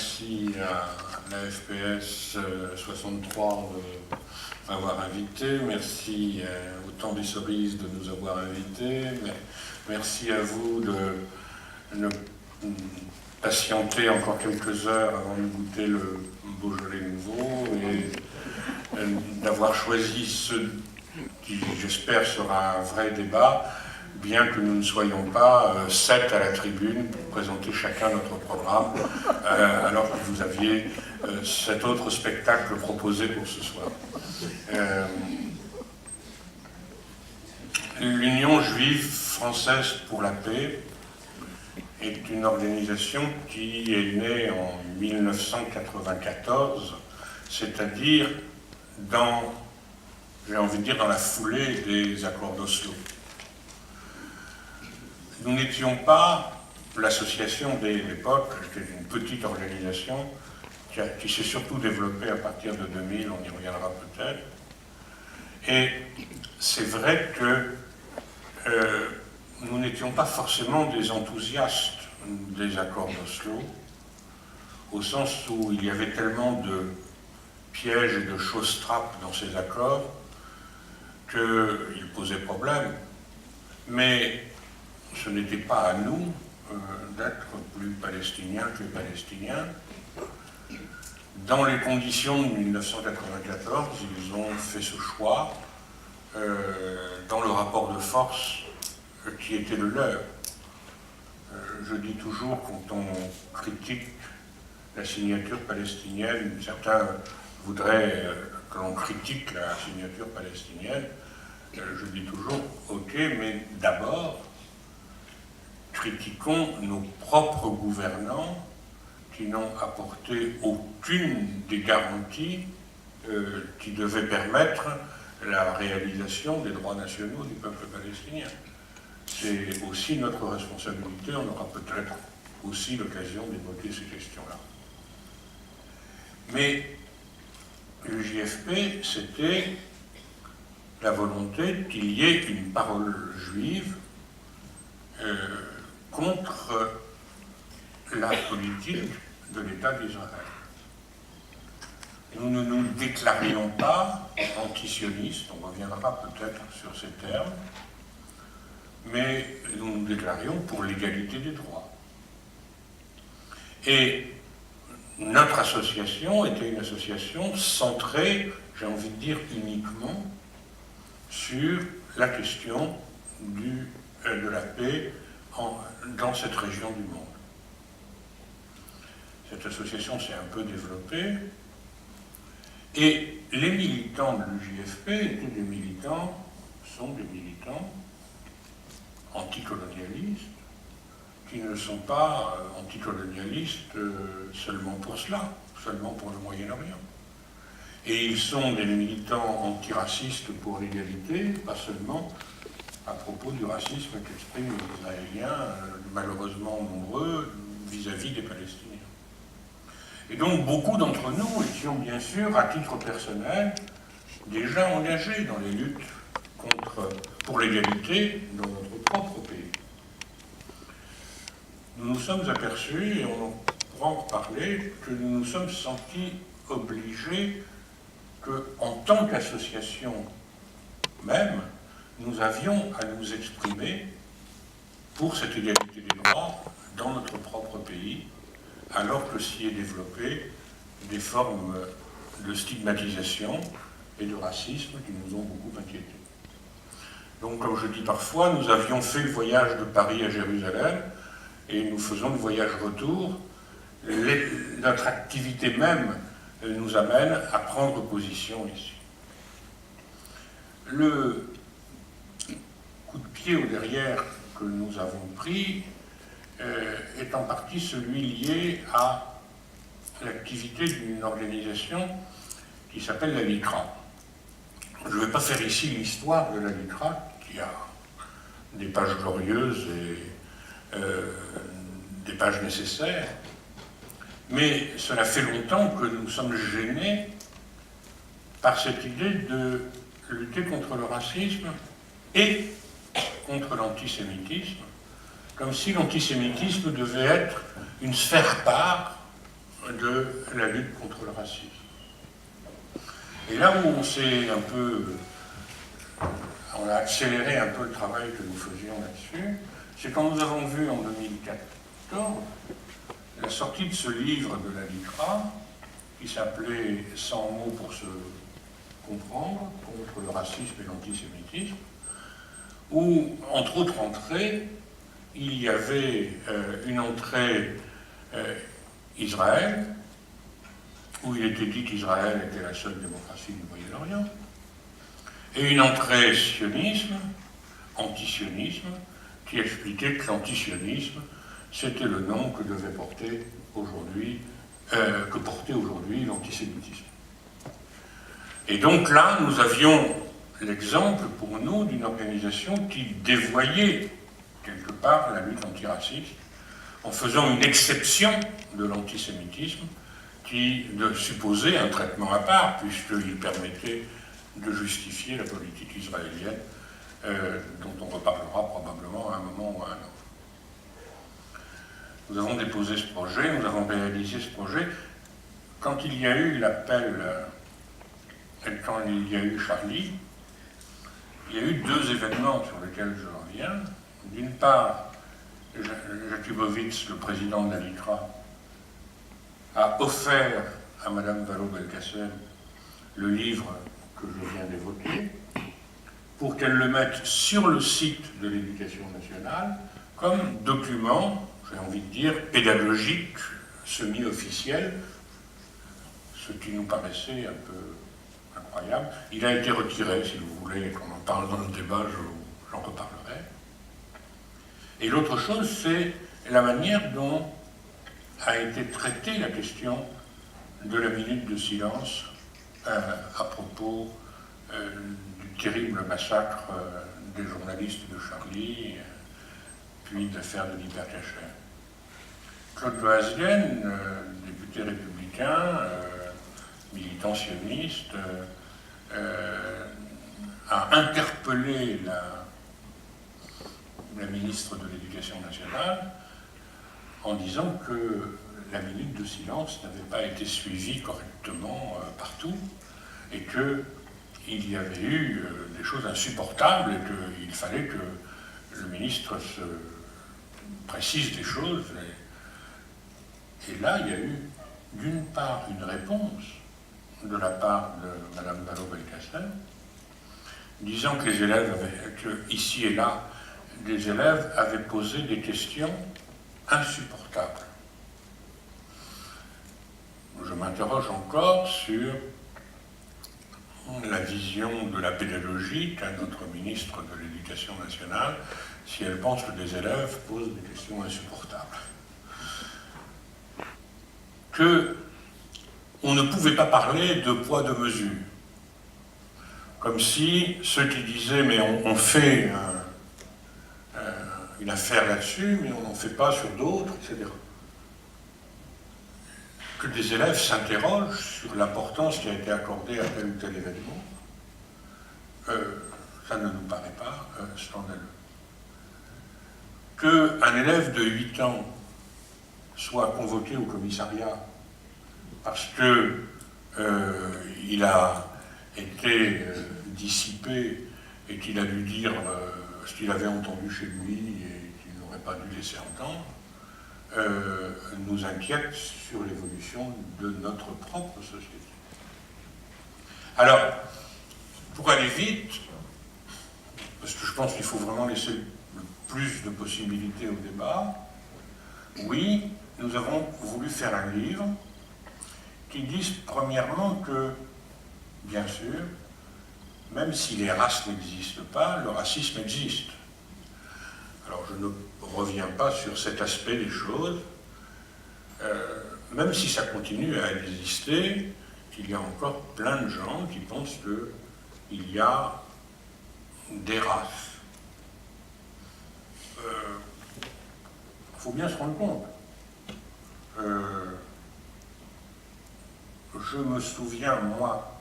merci à la FPS 63 de m'avoir invité, merci au Temps des Cerises de nous avoir invités, merci à vous de patienter encore quelques heures avant de goûter le Beaujolais nouveau et d'avoir choisi ce qui, j'espère, sera un vrai débat, bien que nous ne soyons pas 7 à la tribune pour présenter chacun notre programme, alors que vous aviez cet autre spectacle proposé pour ce soir. L'Union juive française pour la paix est une organisation qui est née en 1994, c'est-à-dire dans, j'ai envie de dire, dans la foulée des accords d'Oslo. Nous n'étions pas l'association de l'époque, c'était une petite organisation qui s'est surtout développée à partir de 2000, on y reviendra peut-être. Et c'est vrai que nous n'étions pas forcément des enthousiastes des accords d'Oslo, au sens où il y avait tellement de pièges et de choses-trappes dans ces accords qu'ils posaient problème. Mais ce n'était pas à nous d'être plus palestiniens que les Palestiniens. Dans les conditions de 1994, ils ont fait ce choix dans le rapport de force qui était le leur. Je dis toujours, quand on critique la signature palestinienne, certains voudraient que l'on critique la signature palestinienne, je dis toujours, ok, mais d'abord, critiquons nos propres gouvernants qui n'ont apporté aucune des garanties qui devaient permettre la réalisation des droits nationaux du peuple palestinien. C'est aussi notre responsabilité, on aura peut-être aussi l'occasion d'évoquer ces questions-là. Mais le JFP, c'était la volonté qu'il y ait une parole juive contre la politique de l'État d'Israël. Nous ne nous déclarions pas antisionistes, on reviendra peut-être sur ces termes, mais nous nous déclarions pour l'égalité des droits. Et notre association était une association centrée, j'ai envie de dire uniquement, sur la question de la paix dans cette région du monde. Cette association s'est un peu développée, et les militants de l'UJFP sont des militants anticolonialistes, qui ne sont pas anticolonialistes seulement pour cela, seulement pour le Moyen-Orient. Et ils sont des militants antiracistes pour l'égalité, pas seulement à propos du racisme qu'expriment les Israéliens, malheureusement nombreux, vis-à-vis des Palestiniens. Et donc beaucoup d'entre nous étions bien sûr, à titre personnel, déjà engagés dans les luttes pour l'égalité dans notre propre pays. Nous nous sommes aperçus, et on pourra en reparler, que nous nous sommes sentis obligés qu'en tant qu'association même, nous avions à nous exprimer pour cette égalité des droits dans notre propre pays, alors que s'y est développé des formes de stigmatisation et de racisme qui nous ont beaucoup inquiétés. Donc, comme je dis parfois, nous avions fait le voyage de Paris à Jérusalem et nous faisons le voyage retour. Notre activité même nous amène à prendre position ici. Le coup de pied au derrière que nous avons pris est en partie celui lié à l'activité d'une organisation qui s'appelle la LICRA. Je ne vais pas faire ici l'histoire de la LICRA, qui a des pages glorieuses et des pages nécessaires, mais cela fait longtemps que nous sommes gênés par cette idée de lutter contre le racisme et contre l'antisémitisme, comme si l'antisémitisme devait être une sphère à part de la lutte contre le racisme. Et là où on a accéléré un peu le travail que nous faisions là-dessus, c'est quand nous avons vu en 2014 la sortie de ce livre de la LICRA, qui s'appelait « 100 mots pour se comprendre, contre le racisme et l'antisémitisme », où, entre autres entrées, il y avait une entrée Israël, où il était dit qu'Israël était la seule démocratie du Moyen-Orient, et une entrée sionisme, antisionisme, qui expliquait que l'antisionisme, c'était le nom que devait porter aujourd'hui, l'antisémitisme. Et donc là, nous avions l'exemple pour nous d'une organisation qui dévoyait quelque part la lutte antiraciste en faisant une exception de l'antisémitisme qui supposait un traitement à part, puisqu'il permettait de justifier la politique israélienne, dont on reparlera probablement à un moment ou à un autre. Nous avons déposé ce projet, nous avons réalisé ce projet. Quand il y a eu l'appel, quand il y a eu Charlie, il y a eu deux événements sur lesquels je reviens. D'une part, Jakubowicz, le président de la LICRA, a offert à Madame Vallaud-Belkacem le livre que je viens d'évoquer, pour qu'elle le mette sur le site de l'Éducation nationale comme document, j'ai envie de dire, pédagogique, semi-officiel, ce qui nous paraissait un peu incroyable. Il a été retiré, si vous voulez qu'on en parle dans le débat, j'en reparlerai. Et l'autre chose, c'est la manière dont a été traitée la question de la minute de silence à propos du terrible massacre des journalistes de Charlie, puis de l'affaire de l'Hypercacher. Claude Loasguen, député républicain, militant sioniste, a interpellé la ministre de l'Éducation nationale en disant que la minute de silence n'avait pas été suivie correctement partout et qu'il y avait eu des choses insupportables et qu'il fallait que le ministre se précise des choses. Et là, il y a eu d'une part une réponse de la part de Mme Vallaud-Belkacem disant que les élèves ici et là, des élèves avaient posé des questions insupportables. Je m'interroge encore sur la vision de la pédagogie qu'a notre ministre de l'Éducation nationale, si elle pense que des élèves posent des questions insupportables. Qu'on ne pouvait pas parler de poids de mesure. Comme si ceux qui disaient « mais on fait une affaire là-dessus, mais on n'en fait pas sur d'autres, etc. » Que des élèves s'interrogent sur l'importance qui a été accordée à tel ou tel événement, ça ne nous paraît pas scandaleux. Qu'un élève de 8 ans soit convoqué au commissariat parce qu'il a été dissipé et qu'il a dû dire ce qu'il avait entendu chez lui et qu'il n'aurait pas dû laisser entendre, nous inquiète sur l'évolution de notre propre société. Alors, pour aller vite, parce que je pense qu'il faut vraiment laisser le plus de possibilités au débat, oui, nous avons voulu faire un livre qui dise premièrement que, bien sûr, même si les races n'existent pas, le racisme existe. Alors je ne reviens pas sur cet aspect des choses, même si ça continue à exister, il y a encore plein de gens qui pensent qu'il y a des races. Il faut bien se rendre compte. Je me souviens, moi,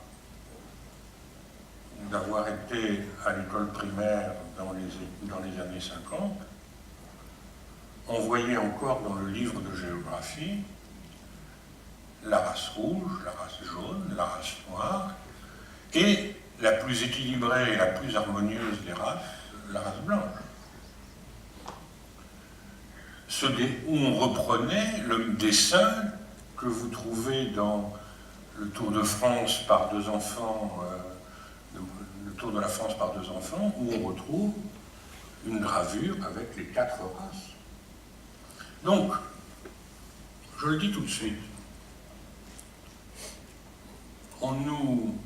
d'avoir été à l'école primaire dans les années 50. On voyait encore dans le livre de géographie la race rouge, la race jaune, la race noire, et la plus équilibrée et la plus harmonieuse des races, la race blanche. Où on reprenait le dessin que vous trouvez dans le Tour de France par deux enfants, le Tour de la France par deux enfants, où on retrouve une gravure avec les 4 races. Donc, je le dis tout de suite, on nous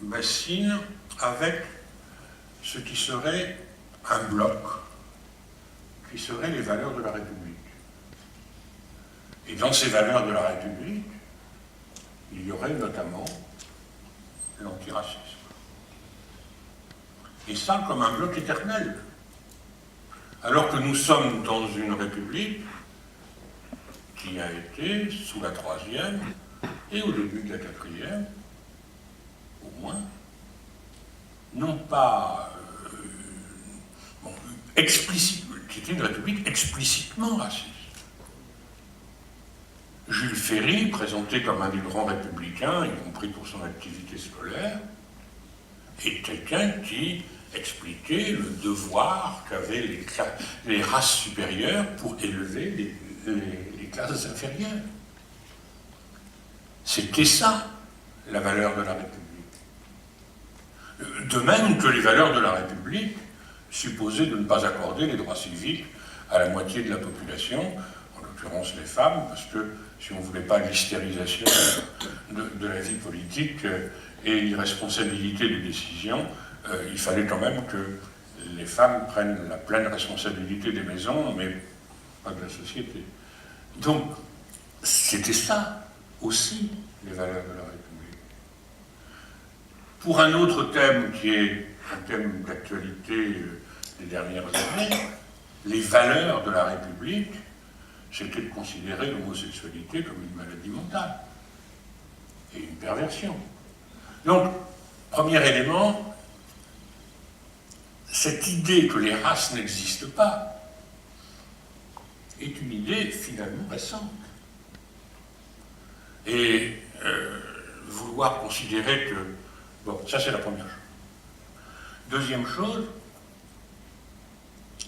bassine avec ce qui serait un bloc, qui seraient les valeurs de la République. Et dans ces valeurs de la République, il y aurait notamment l'antiracisme. Et ça comme un bloc éternel. Alors que nous sommes dans une République qui a été, sous la 3e et au début de la 4e, au moins, non pas explicitement, c'était une République explicitement raciste. Jules Ferry, présenté comme un des grands républicains, y compris pour son activité scolaire, est quelqu'un qui expliquait le devoir qu'avaient les races supérieures pour élever les classes inférieures. C'était ça, la valeur de la République. De même que les valeurs de la République supposaient de ne pas accorder les droits civiques à la moitié de la population, en l'occurrence les femmes, parce que si on ne voulait pas l'hystérisation de la vie politique et l'irresponsabilité des décisions, il fallait quand même que les femmes prennent la pleine responsabilité des maisons, mais pas de la société. Donc, c'était ça aussi, les valeurs de la République. Pour un autre thème qui est un thème d'actualité des dernières années, les valeurs de la République, c'était de considérer l'homosexualité comme une maladie mentale et une perversion. Donc, premier élément, cette idée que les races n'existent pas est une idée finalement récente. Et vouloir considérer que... Bon, ça c'est la première chose. Deuxième chose,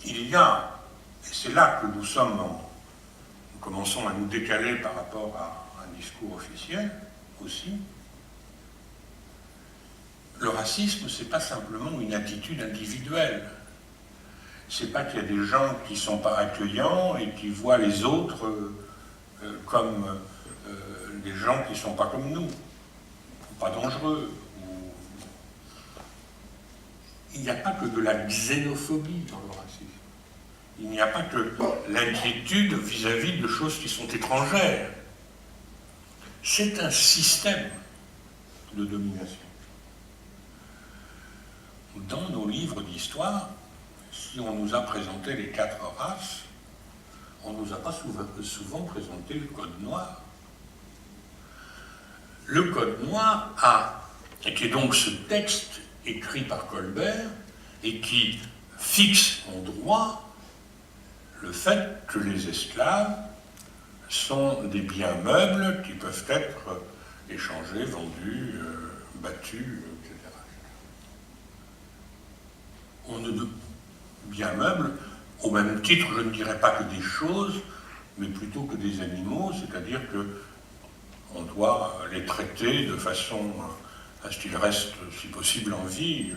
il y a, et c'est là que nous commençons à nous décaler par rapport à un discours officiel aussi, le racisme, c'est pas simplement une attitude individuelle. C'est pas qu'il y a des gens qui sont pas accueillants et qui voient les autres comme des gens qui sont pas comme nous, ou pas dangereux. Il n'y a pas que de la xénophobie dans le racisme. Il n'y a pas que l'inquiétude vis-à-vis de choses qui sont étrangères. C'est un système de domination. Dans nos livres d'histoire, si on nous a présenté les 4 races, on ne nous a pas souvent présenté le Code noir. Le Code noir qui est donc ce texte écrit par Colbert et qui fixe en droit le fait que les esclaves sont des biens meubles qui peuvent être échangés, vendus, battus, etc. On ne biens meubles, au même titre, je ne dirais pas que des choses, mais plutôt que des animaux, c'est-à-dire qu'on doit les traiter de façon à ce qu'ils restent, si possible, en vie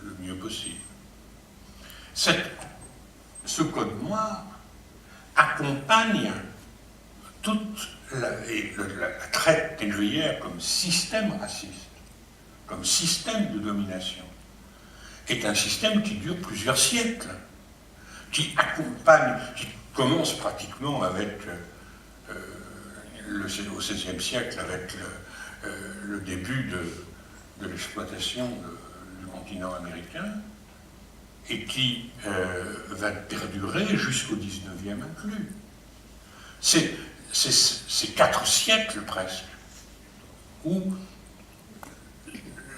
le mieux possible. Ce code noir accompagne toute la traite négrière comme système raciste, comme système de domination, est un système qui dure plusieurs siècles, qui accompagne, qui commence pratiquement avec au XVIe siècle, avec le début de l'exploitation du continent américain, et qui va perdurer jusqu'au XIXe inclus. C'est 4 siècles presque, où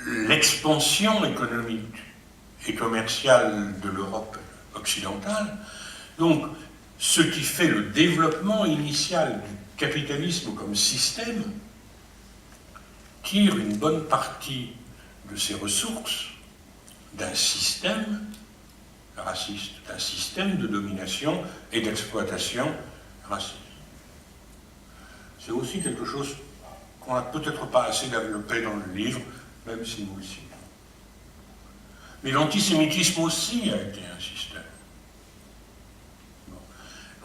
l'expansion économique et commerciale de l'Europe occidentale, donc ce qui fait le développement initial du capitalisme comme système tire une bonne partie de ses ressources d'un système raciste, d'un système de domination et d'exploitation raciste. C'est aussi quelque chose qu'on n'a peut-être pas assez développé dans le livre, même si nous le citons. Mais l'antisémitisme aussi a été un système. Bon.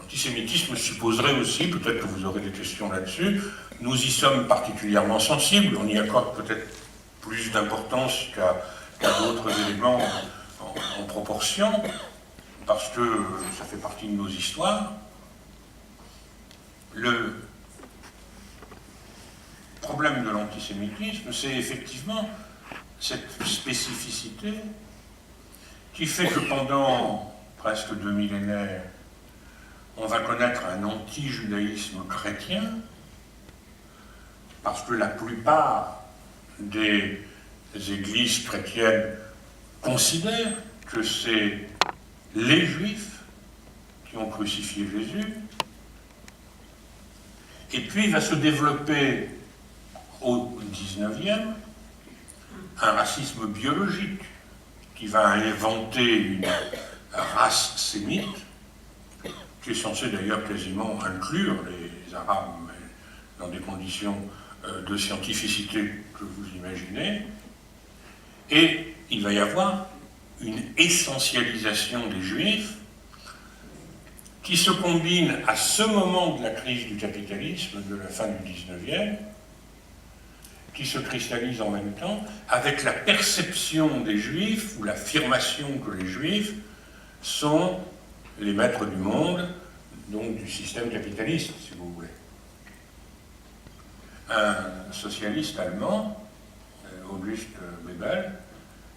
L'antisémitisme supposerait aussi, peut-être que vous aurez des questions là-dessus, nous y sommes particulièrement sensibles, on y accorde peut-être plus d'importance qu'à d'autres éléments en proportion, parce que ça fait partie de nos histoires. Le problème de l'antisémitisme, c'est effectivement cette spécificité qui fait que pendant presque 2 millénaires, on va connaître un anti-judaïsme chrétien, parce que la plupart des églises chrétiennes considèrent que c'est les Juifs qui ont crucifié Jésus. Et puis il va se développer au XIXe un racisme biologique qui va inventer une race sémite, qui est censée d'ailleurs quasiment inclure les Arabes dans des conditions de scientificité que vous imaginez. Et il va y avoir une essentialisation des Juifs qui se combine à ce moment de la crise du capitalisme, de la fin du XIXe, qui se cristallise en même temps avec la perception des Juifs, ou l'affirmation que les Juifs sont les maîtres du monde, donc du système capitaliste, si vous voulez. Un socialiste allemand, August Bebel,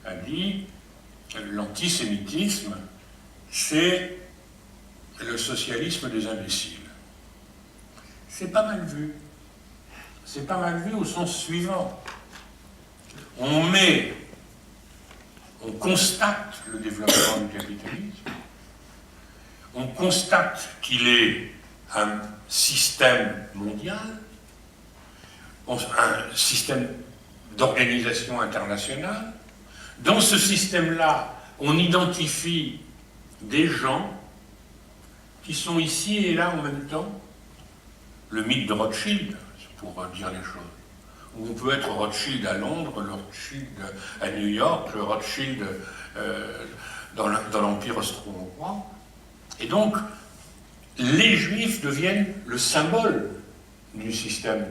a dit « L'antisémitisme, c'est le socialisme des imbéciles ». C'est pas mal vu. C'est pas mal vu au sens suivant. On constate le développement du capitalisme, on constate qu'il est un système mondial, un système d'organisation internationale. Dans ce système-là, on identifie des gens qui sont ici et là en même temps. Le mythe de Rothschild, pour dire les choses. Où on peut être Rothschild à Londres, le Rothschild à New York, le Rothschild dans l'Empire austro-hongrois. Et donc, les Juifs deviennent le symbole du système,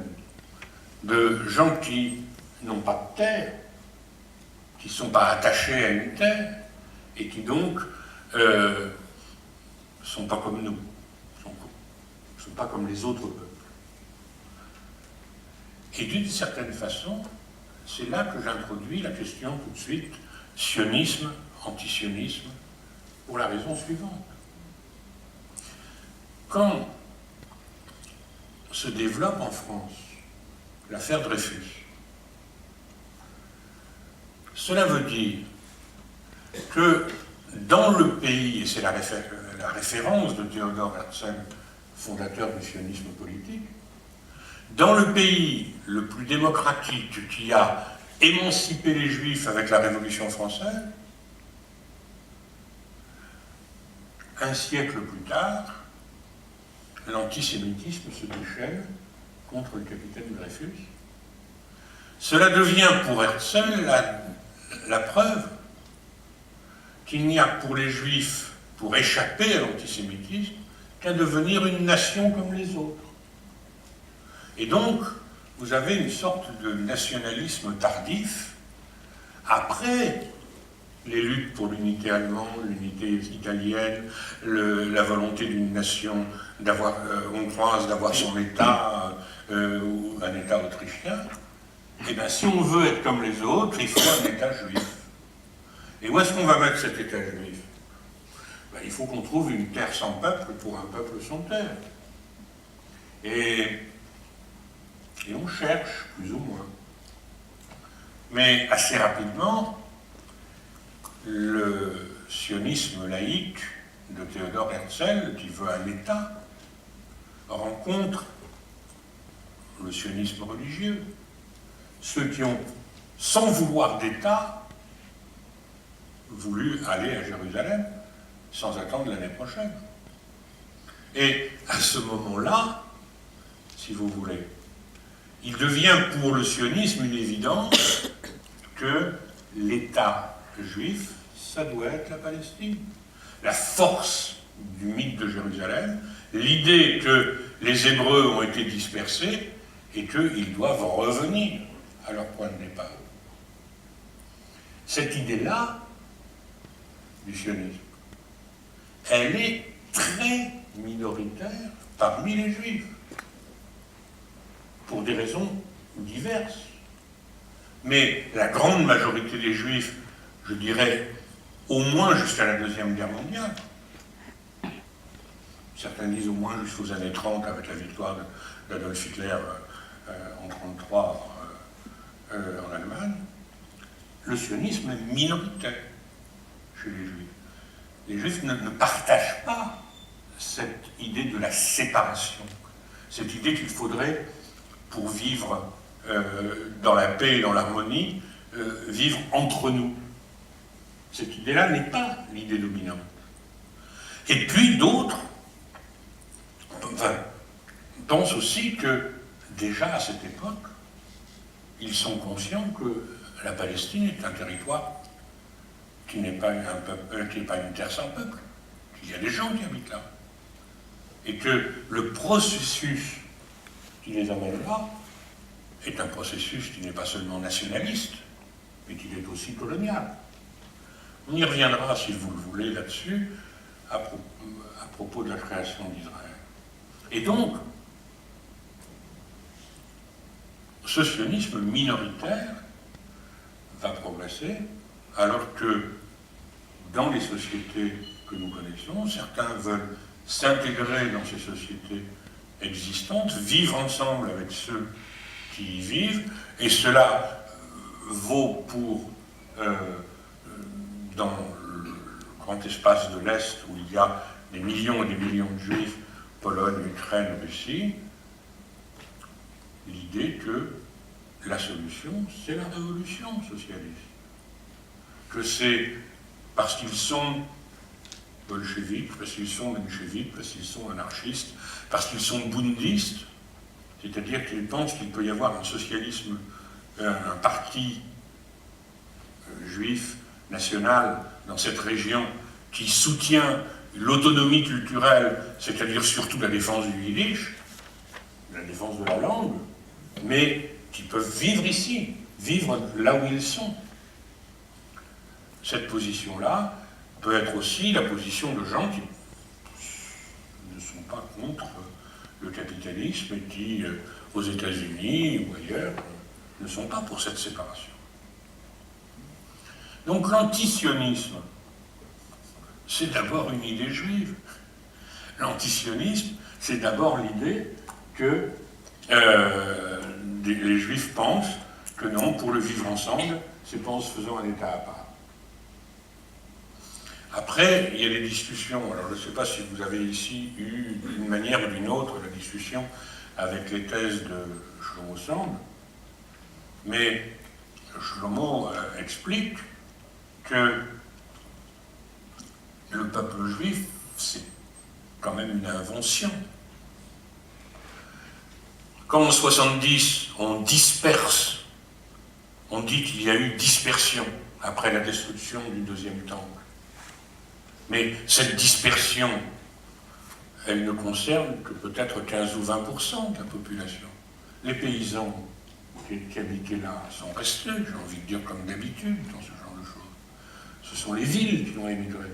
de gens qui n'ont pas de terre, qui ne sont pas attachés à une terre, et qui donc ne sont pas comme nous, ne sont pas comme les autres peuples. Et d'une certaine façon, c'est là que j'introduis la question tout de suite, sionisme, antisionisme, pour la raison suivante. Quand se développe en France l'affaire Dreyfus, cela veut dire que dans le pays, et c'est la référence de Theodor Herzl, fondateur du sionisme politique, dans le pays le plus démocratique qui a émancipé les Juifs avec la Révolution française, un siècle plus tard, l'antisémitisme se déchaîne contre le capitaine Dreyfus. Cela devient pour Herzl la preuve qu'il n'y a pour les Juifs, pour échapper à l'antisémitisme, qu'à devenir une nation comme les autres. Et donc, vous avez une sorte de nationalisme tardif, après les luttes pour l'unité allemande, l'unité italienne, la volonté d'une nation hongroise d'avoir son État, ou un État autrichien. Et bien, si on veut être comme les autres, il faut un État juif. Et où est-ce qu'on va mettre cet État juif? Ben, il faut qu'on trouve une terre sans peuple pour un peuple sans terre. Et on cherche, plus ou moins. Mais assez rapidement, le sionisme laïque de Théodore Herzl, qui veut un État, rencontre le sionisme religieux, ceux qui ont, sans vouloir d'État, voulu aller à Jérusalem sans attendre l'année prochaine. Et à ce moment-là, si vous voulez, il devient pour le sionisme une évidence que l'État juif, ça doit être la Palestine. La force du mythe de Jérusalem, l'idée que les Hébreux ont été dispersés et qu'ils doivent revenir à leur point de départ. Cette idée-là, du sionisme, elle est très minoritaire parmi les Juifs, pour des raisons diverses. Mais la grande majorité des Juifs, je dirais, au moins jusqu'à la Deuxième Guerre mondiale, certains disent au moins jusqu'aux années 30 avec la victoire d'Adolf Hitler en 1933 en Allemagne, le sionisme est minoritaire chez les Juifs. Les Juifs ne partagent pas cette idée de la séparation, cette idée qu'il faudrait, pour vivre dans la paix et dans l'harmonie, vivre entre nous. Cette idée-là n'est pas l'idée dominante. Et puis d'autres pensent aussi que, déjà à cette époque, ils sont conscients que la Palestine est un territoire qui n'est pas une terre sans peuple, qu'il y a des gens qui habitent là. Et que le processus qui les amène là est un processus qui n'est pas seulement nationaliste, mais qui est aussi colonial. On y reviendra, si vous le voulez, là-dessus, à propos de la création d'Israël. Et donc, ce sionisme minoritaire va progresser, alors que dans les sociétés que nous connaissons, certains veulent s'intégrer dans ces sociétés existantes, vivre ensemble avec ceux qui y vivent, et cela vaut pour, dans le grand espace de l'Est, où il y a des millions et des millions de Juifs, Pologne, Ukraine, Russie, l'idée que la solution, c'est la révolution socialiste. Que c'est parce qu'ils sont bolcheviques, parce qu'ils sont mencheviques, parce qu'ils sont anarchistes, parce qu'ils sont bundistes, c'est-à-dire qu'ils pensent qu'il peut y avoir un socialisme, un parti juif national dans cette région qui soutient l'autonomie culturelle, c'est-à-dire surtout la défense du yiddish, la défense de la langue, mais qui peuvent vivre ici, vivre là où ils sont. Cette position-là peut être aussi la position de gens qui ne sont pas contre le capitalisme et qui, aux États-Unis ou ailleurs, ne sont pas pour cette séparation. Donc l'antisionisme, c'est d'abord une idée juive. L'antisionisme, c'est d'abord l'idée que les Juifs pensent que non, pour le vivre ensemble, c'est pas en se faisant un État à part. Après, il y a des discussions. Alors, je ne sais pas si vous avez ici eu, d'une manière ou d'une autre, la discussion avec les thèses de Shlomo Sand, mais Shlomo explique que le peuple juif, c'est quand même une invention. Quand en 70, on disperse, on dit qu'il y a eu dispersion après la destruction du deuxième temple. Mais cette dispersion, elle ne concerne que peut-être 15 ou 20% de la population. Les paysans qui habitaient là sont restés, j'ai envie de dire comme d'habitude, dans ce genre de choses. Ce sont les villes qui ont émigré,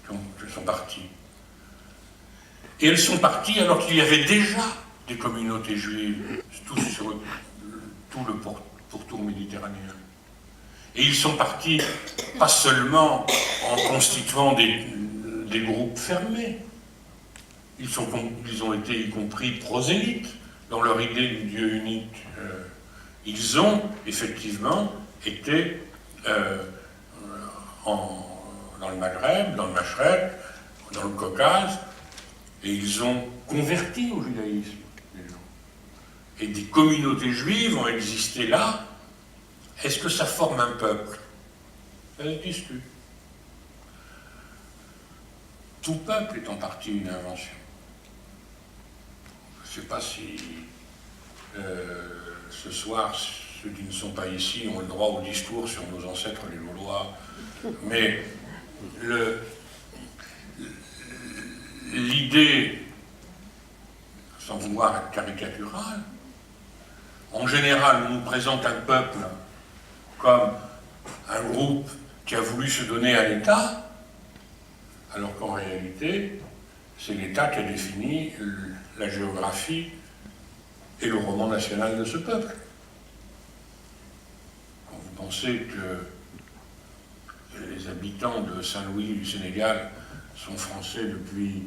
qui sont parties. Et elles sont parties alors qu'il y avait déjà des communautés juives, tout sur tout le pourtour méditerranéen. Et ils sont partis pas seulement en constituant des groupes fermés, ils ont été y compris prosélytes dans leur idée du Dieu unique. Ils ont effectivement été dans le Maghreb, dans le Mashrek, dans le Caucase, et ils ont converti au judaïsme, les gens. Et des communautés juives ont existé là. Est-ce que ça forme un peuple? Ça se discute. Tout peuple est en partie une invention. Je ne sais pas si ce soir, ceux qui ne sont pas ici ont le droit au discours sur nos ancêtres les Gaulois, mais l'idée, sans vouloir être caricaturale, en général, on nous présente un peuple comme un groupe qui a voulu se donner à l'État, alors qu'en réalité, c'est l'État qui a défini la géographie et le roman national de ce peuple. Quand vous pensez que les habitants de Saint-Louis du Sénégal sont français depuis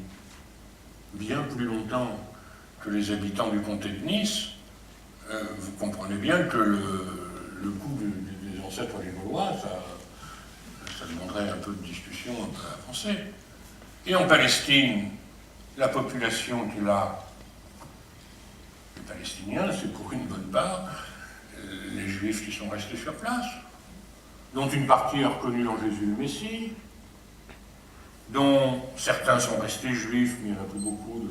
bien plus longtemps que les habitants du comté de Nice, vous comprenez bien que le coût des ancêtres des Gaulois, ça demanderait un peu de discussion, un peu avancée. Et en Palestine, la population qui est là, les Palestiniens, c'est pour une bonne part les Juifs qui sont restés sur place, dont une partie a reconnu en Jésus le Messie, dont certains sont restés juifs, mais il n'y en a plus beaucoup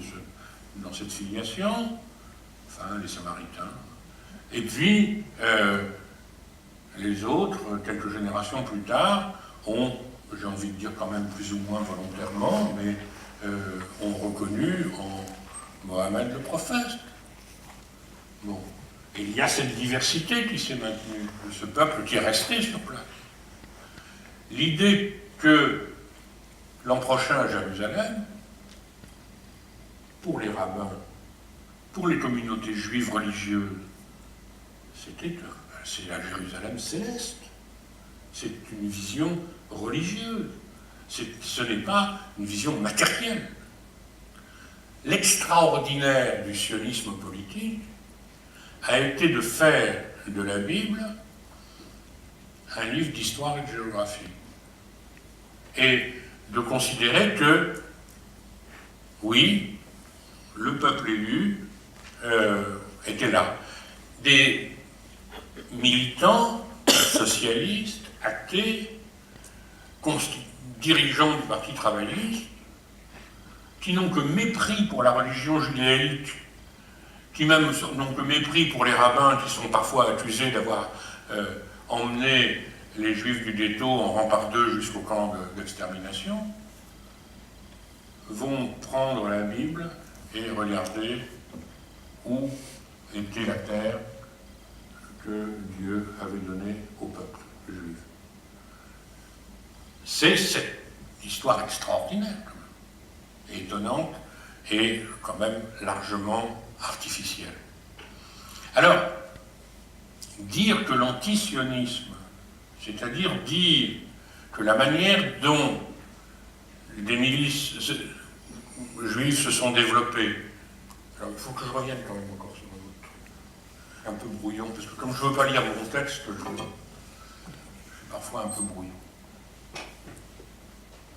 dans cette filiation, enfin les Samaritains. Et puis, les autres, quelques générations plus tard, ont, j'ai envie de dire quand même plus ou moins volontairement, mais ont reconnu en Mohammed le prophète. Bon. Et il y a cette diversité qui s'est maintenue, de ce peuple qui est resté sur place. L'idée que l'an prochain à Jérusalem, pour les rabbins, pour les communautés juives religieuses, c'est la Jérusalem céleste. C'est une vision religieuse. Ce n'est pas une vision matérielle. L'extraordinaire du sionisme politique a été de faire de la Bible un livre d'histoire et de géographie. Et de considérer que, oui, le peuple élu était là. Des militants socialistes, athées, dirigeants du Parti travailliste, qui n'ont que mépris pour la religion judaïque, qui même n'ont que mépris pour les rabbins qui sont parfois accusés d'avoir emmené les Juifs du ghetto en rang par deux jusqu'au camp d'extermination, vont prendre la Bible et regarder où était la terre que Dieu avait donnée au peuple juif. C'est cette histoire extraordinaire, quand même, et étonnante, et quand même largement artificielle. Alors, dire que l'antisionisme, c'est-à-dire dire que la manière dont des milices juives se sont développées, alors il faut que je revienne quand même encore sur un autre truc, un peu brouillon, parce que comme je ne veux pas lire mon texte, je suis parfois un peu brouillon.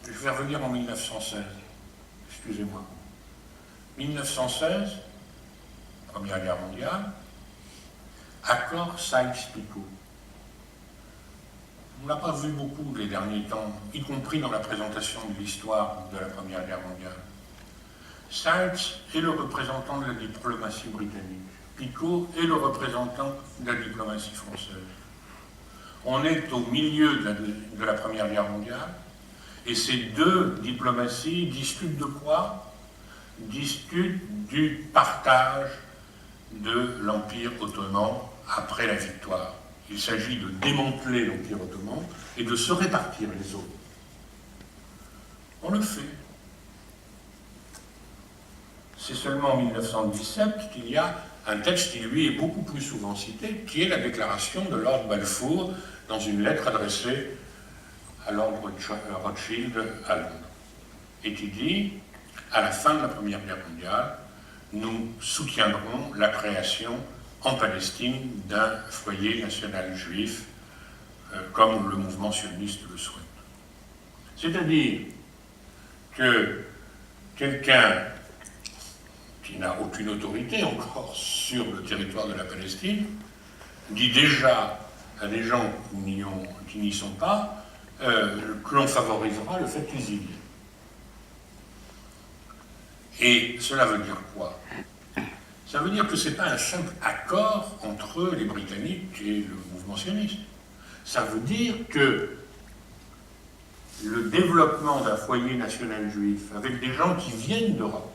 Je vais revenir en 1916, excusez-moi. 1916, Première Guerre mondiale, accord Sykes-Picot. On ne l'a pas vu beaucoup les derniers temps, y compris dans la présentation de l'histoire de la Première Guerre mondiale. Sykes est le représentant de la diplomatie britannique. Picot est le représentant de la diplomatie française. On est au milieu de la Première Guerre mondiale, et ces deux diplomaties discutent de quoi? Discutent du partage de l'Empire ottoman après la victoire. Il s'agit de démanteler l'Empire ottoman et de se répartir les autres. On le fait. C'est seulement en 1917 qu'il y a un texte qui, lui, est beaucoup plus souvent cité, qui est la déclaration de Lord Balfour dans une lettre adressée à Lord Rothschild à Londres, et qui dit, à la fin de la Première Guerre mondiale, nous soutiendrons la création en Palestine d'un foyer national juif, comme le mouvement sioniste le souhaite. C'est-à-dire que quelqu'un qui n'a aucune autorité encore sur le territoire de la Palestine dit déjà à des gens qui n'y sont pas que l'on favorisera le fait qu'ils y viennent. Et cela veut dire quoi? Ça veut dire que ce n'est pas un simple accord entre les Britanniques et le mouvement sioniste. Ça veut dire que le développement d'un foyer national juif avec des gens qui viennent d'Europe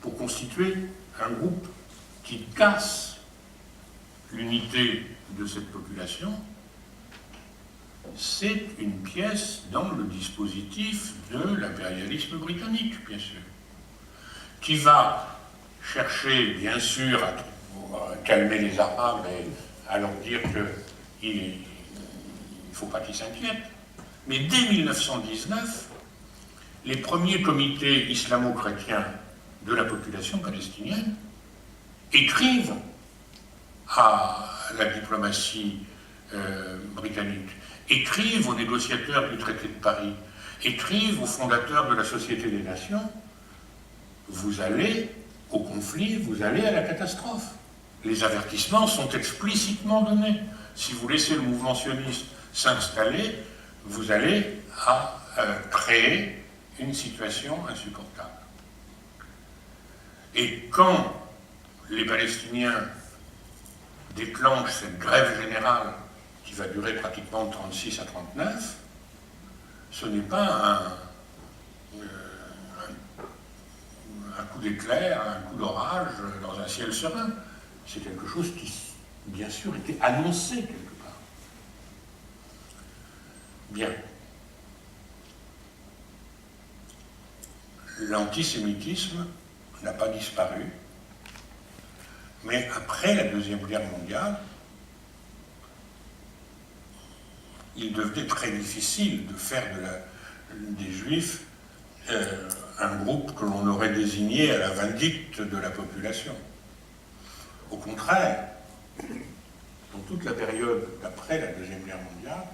pour constituer un groupe qui casse l'unité de cette population, c'est une pièce dans le dispositif de l'impérialisme britannique, bien sûr, qui va chercher, bien sûr, à calmer les Arabes et à leur dire qu'il ne faut pas qu'ils s'inquiètent. Mais dès 1919, les premiers comités islamo-chrétiens de la population palestinienne écrivent à la diplomatie britannique, écrivent aux négociateurs du traité de Paris, écrivent aux fondateurs de la Société des Nations: vous allez au conflit, vous allez à la catastrophe. Les avertissements sont explicitement donnés. Si vous laissez le mouvement sioniste s'installer, vous allez créer une situation insupportable. Et quand les Palestiniens déclenchent cette grève générale qui va durer pratiquement de 36 à 39, ce n'est pas un coup d'éclair, un coup d'orage dans un ciel serein. C'est quelque chose qui, bien sûr, était annoncé quelque part. Bien. L'antisémitisme n'a pas disparu, mais après la Deuxième Guerre mondiale, il devenait très difficile de faire des Juifs un groupe que l'on aurait désigné à la vindicte de la population. Au contraire, dans toute la période d'après la Deuxième Guerre mondiale,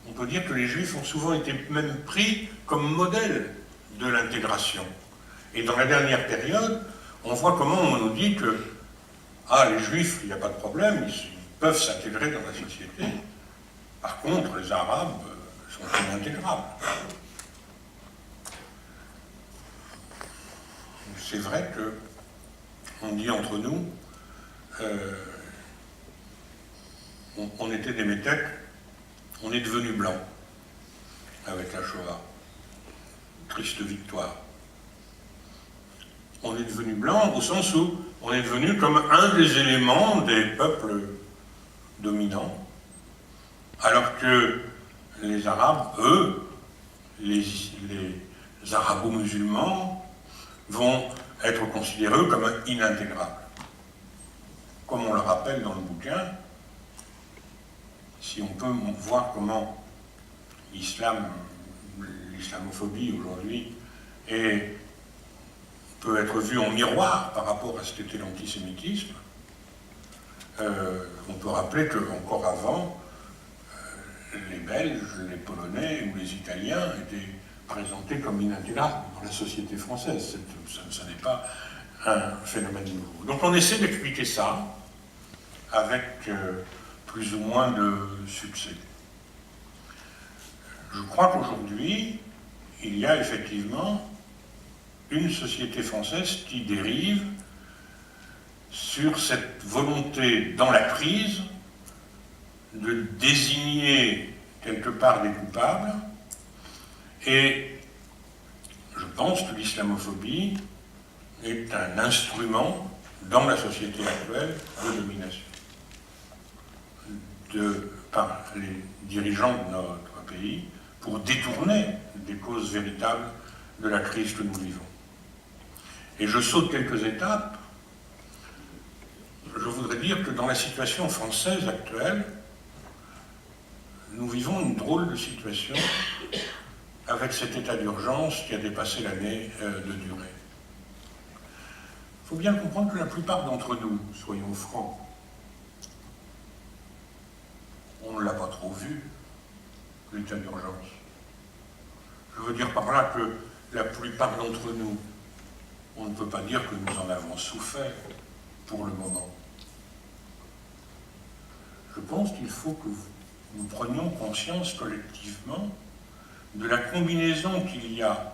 on peut dire que les Juifs ont souvent été même pris comme modèle de l'intégration. Et dans la dernière période, on voit comment on nous dit que les Juifs, il n'y a pas de problème, ils peuvent s'intégrer dans la société. Par contre, les Arabes sont inintégrables. C'est vrai qu'on dit entre nous, on était des métèques, on est devenu blanc avec la Shoah. Triste victoire. On est devenu blanc au sens où on est devenu comme un des éléments des peuples dominants, alors que les Arabes, eux, les arabo-musulmans, vont être considérés comme inintégrables. Comme on le rappelle dans le bouquin, si on peut voir comment l'islamophobie aujourd'hui peut être vue en miroir par rapport à ce qu'était l'antisémitisme, on peut rappeler qu'encore avant, les Belges, les Polonais ou les Italiens étaient présentés comme inintégrables dans la société française. Ce n'est pas un phénomène nouveau. Donc on essaie d'expliquer ça avec plus ou moins de succès. Je crois qu'aujourd'hui, il y a effectivement une société française qui dérive sur cette volonté, dans la crise, de désigner quelque part des coupables, et je pense que l'islamophobie est un instrument dans la société actuelle de domination par les dirigeants de notre pays pour détourner des causes véritables de la crise que nous vivons. Et je saute quelques étapes. Je voudrais dire que dans la situation française actuelle, nous vivons une drôle de situation avec cet état d'urgence qui a dépassé l'année de durée. Il faut bien comprendre que la plupart d'entre nous, soyons francs, on ne l'a pas trop vu, l'état d'urgence. Je veux dire par là que la plupart d'entre nous, on ne peut pas dire que nous en avons souffert pour le moment. Je pense qu'il faut que nous prenions conscience collectivement de la combinaison qu'il y a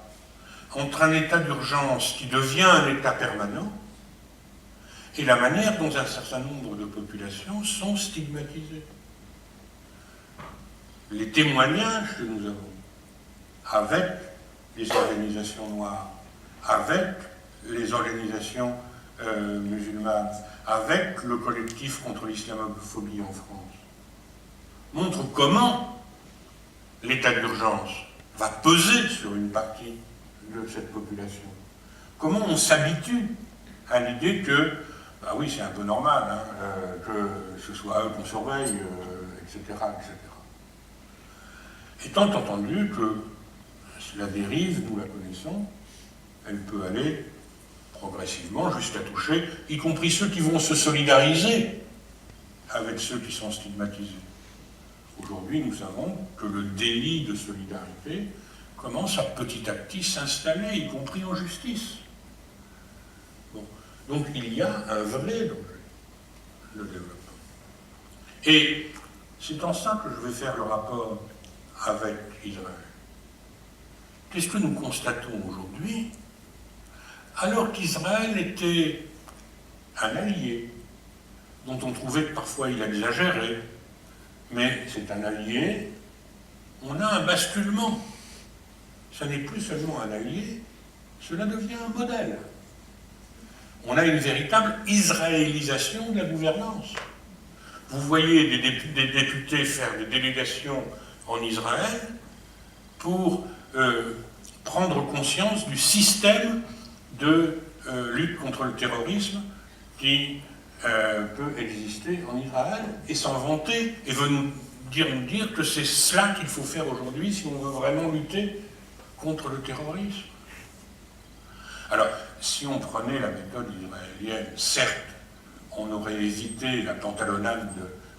entre un état d'urgence qui devient un état permanent et la manière dont un certain nombre de populations sont stigmatisées. Les témoignages que nous avons avec les organisations noires, avec les organisations musulmanes, avec le collectif contre l'islamophobie en France, montrent comment l'état d'urgence va peser sur une partie de cette population. Comment on s'habitue à l'idée que, bah oui, c'est un peu normal, hein, que ce soit eux qu'on surveille, etc., etc. Étant entendu que la dérive, nous la connaissons, elle peut aller progressivement jusqu'à toucher, y compris ceux qui vont se solidariser avec ceux qui sont stigmatisés. Aujourd'hui, nous savons que le délit de solidarité commence à petit s'installer, y compris en justice. Bon. Donc il y a un vrai danger de développement. Et c'est en ça que je vais faire le rapport avec Israël. Qu'est-ce que nous constatons aujourd'hui? Alors qu'Israël était un allié, dont on trouvait que parfois il exagérait, mais c'est un allié, on a un basculement. Ça n'est plus seulement un allié, cela devient un modèle. On a une véritable israélisation de la gouvernance. Vous voyez des députés faire des délégations en Israël pour prendre conscience du système de lutte contre le terrorisme qui peut exister en Israël et s'en vanter et veut nous dire que c'est cela qu'il faut faire aujourd'hui si on veut vraiment lutter contre le terrorisme. Alors, si on prenait la méthode israélienne, certes, on aurait évité la pantalonnade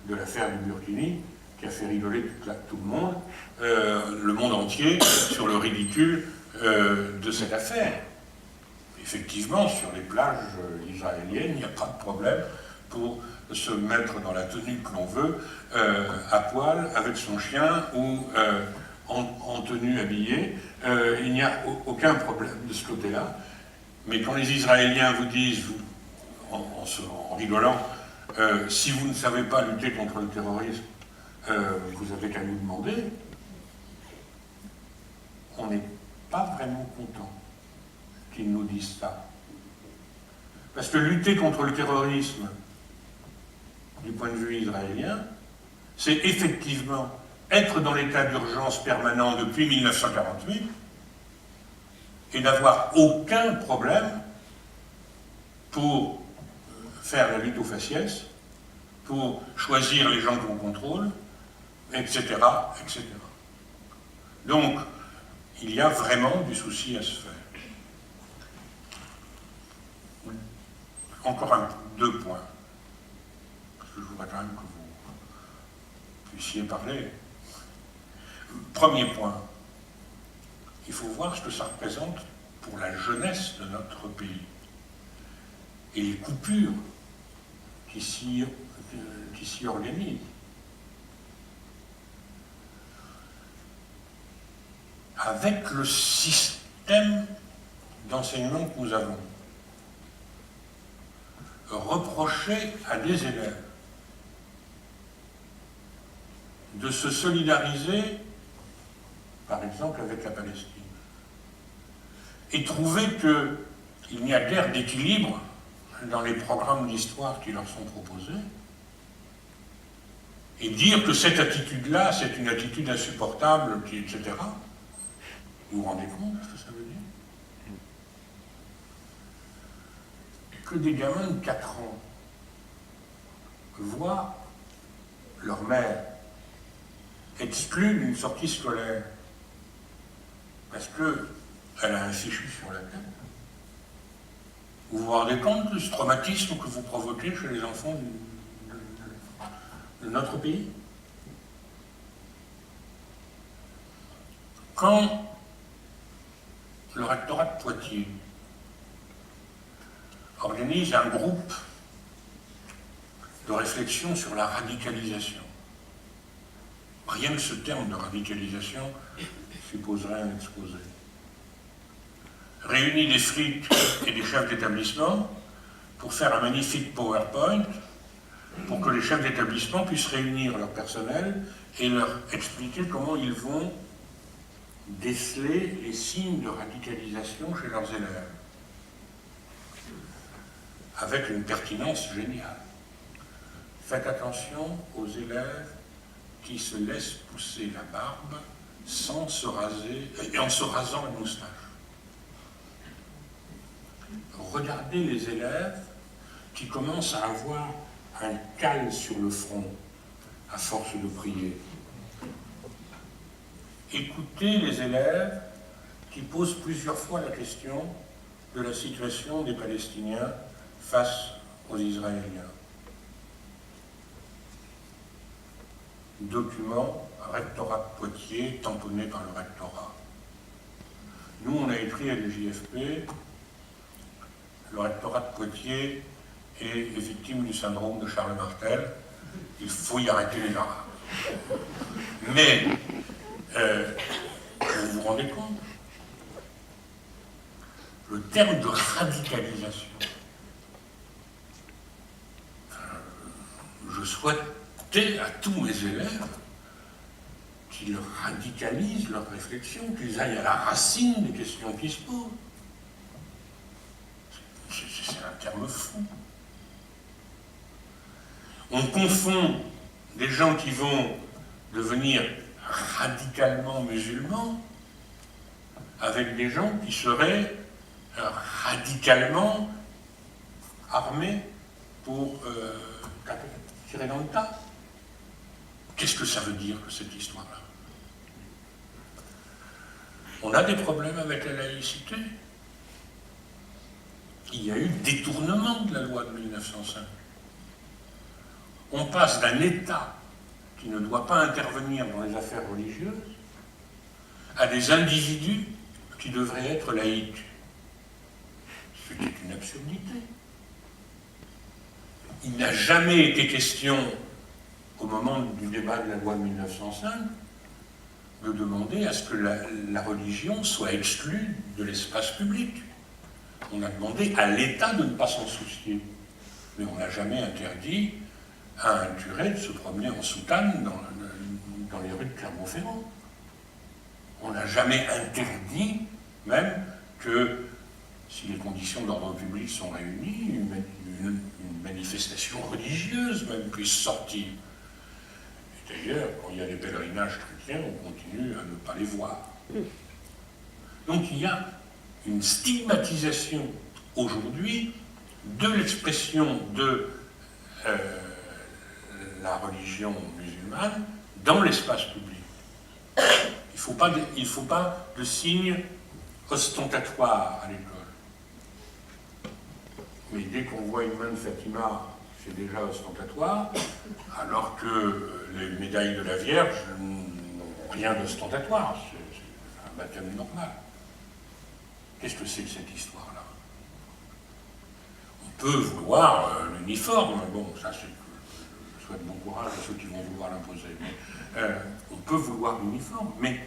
de l'affaire du Burkini, qui a fait rigoler tout le monde entier, sur le ridicule de cette affaire. Effectivement, sur les plages israéliennes, il n'y a pas de problème pour se mettre dans la tenue que l'on veut, à poil, avec son chien ou en tenue habillée. Il n'y a aucun problème de ce côté-là. Mais quand les Israéliens vous disent, en rigolant, si vous ne savez pas lutter contre le terrorisme, vous avez qu'à nous demander, on n'est pas vraiment content qu'ils nous disent ça. Parce que lutter contre le terrorisme, du point de vue israélien, c'est effectivement être dans l'état d'urgence permanent depuis 1948 et n'avoir aucun problème pour faire la lutte aux faciès, pour choisir les gens qu'on contrôle, etc., etc. Donc, il y a vraiment du souci à se faire. Encore deux points, parce que je voudrais quand même que vous puissiez parler. Premier point, il faut voir ce que ça représente pour la jeunesse de notre pays et les coupures qui s'y organisent. Avec le système d'enseignement que nous avons, reprocher à des élèves de se solidariser, par exemple, avec la Palestine, et trouver qu'il n'y a guère d'équilibre dans les programmes d'histoire qui leur sont proposés, et dire que cette attitude-là, c'est une attitude insupportable, etc. Vous vous rendez compte de ce que ça veut dire? Que des gamins de 4 ans voient leur mère exclue d'une sortie scolaire parce qu'elle a un fichu sur la tête. Vous vous rendez compte de ce traumatisme que vous provoquez chez les enfants de notre pays? Quand le rectorat de Poitiers organise un groupe de réflexion sur la radicalisation. Rien que ce terme de radicalisation supposerait un exposé. Réunit des flics et des chefs d'établissement pour faire un magnifique PowerPoint pour que les chefs d'établissement puissent réunir leur personnel et leur expliquer comment ils vont déceler les signes de radicalisation chez leurs élèves. Avec une pertinence géniale. Faites attention aux élèves qui se laissent pousser la barbe sans se raser, et en se rasant la moustache. Regardez les élèves qui commencent à avoir un cal sur le front à force de prier. Écoutez les élèves qui posent plusieurs fois la question de la situation des Palestiniens face aux Israéliens. Document rectorat de Poitiers tamponné par le rectorat. Nous, on a écrit à l'EJFP, le rectorat de Poitiers est victime du syndrome de Charles Martel, il faut y arrêter les Arabes. Mais, vous vous rendez compte? Le terme de radicalisation, je souhaitais à tous mes élèves qu'ils radicalisent leur réflexion, qu'ils aillent à la racine des questions qui se posent. C'est un terme fou. On confond des gens qui vont devenir radicalement musulmans avec des gens qui seraient radicalement armés pour tirer dans le tas. Qu'est-ce que ça veut dire que cette histoire-là? On a des problèmes avec la laïcité. Il y a eu détournement de la loi de 1905. On passe d'un État qui ne doit pas intervenir dans les affaires religieuses à des individus qui devraient être laïcs. C'était une absurdité. Il n'a jamais été question, au moment du débat de la loi de 1905, de demander à ce que la religion soit exclue de l'espace public. On a demandé à l'État de ne pas s'en soucier. Mais on n'a jamais interdit à un curé de se promener en soutane dans les rues de Clermont-Ferrand. On n'a jamais interdit, même, que, si les conditions d'ordre public sont réunies, une manifestation religieuse même puisse sortir. Et d'ailleurs, quand il y a des pèlerinages chrétiens, on continue à ne pas les voir. Donc il y a une stigmatisation aujourd'hui de l'expression de la religion musulmane dans l'espace public. Il ne faut pas de signes ostentatoires à l'école. Mais dès qu'on voit une main de Fatima, c'est déjà ostentatoire, alors que les médailles de la Vierge n'ont rien d'ostentatoire, c'est un baptême normal. Qu'est-ce que c'est que cette histoire-là? On peut vouloir l'uniforme, bon, ça c'est... Je souhaite bon courage à ceux qui vont vouloir l'imposer, mais on peut vouloir l'uniforme, mais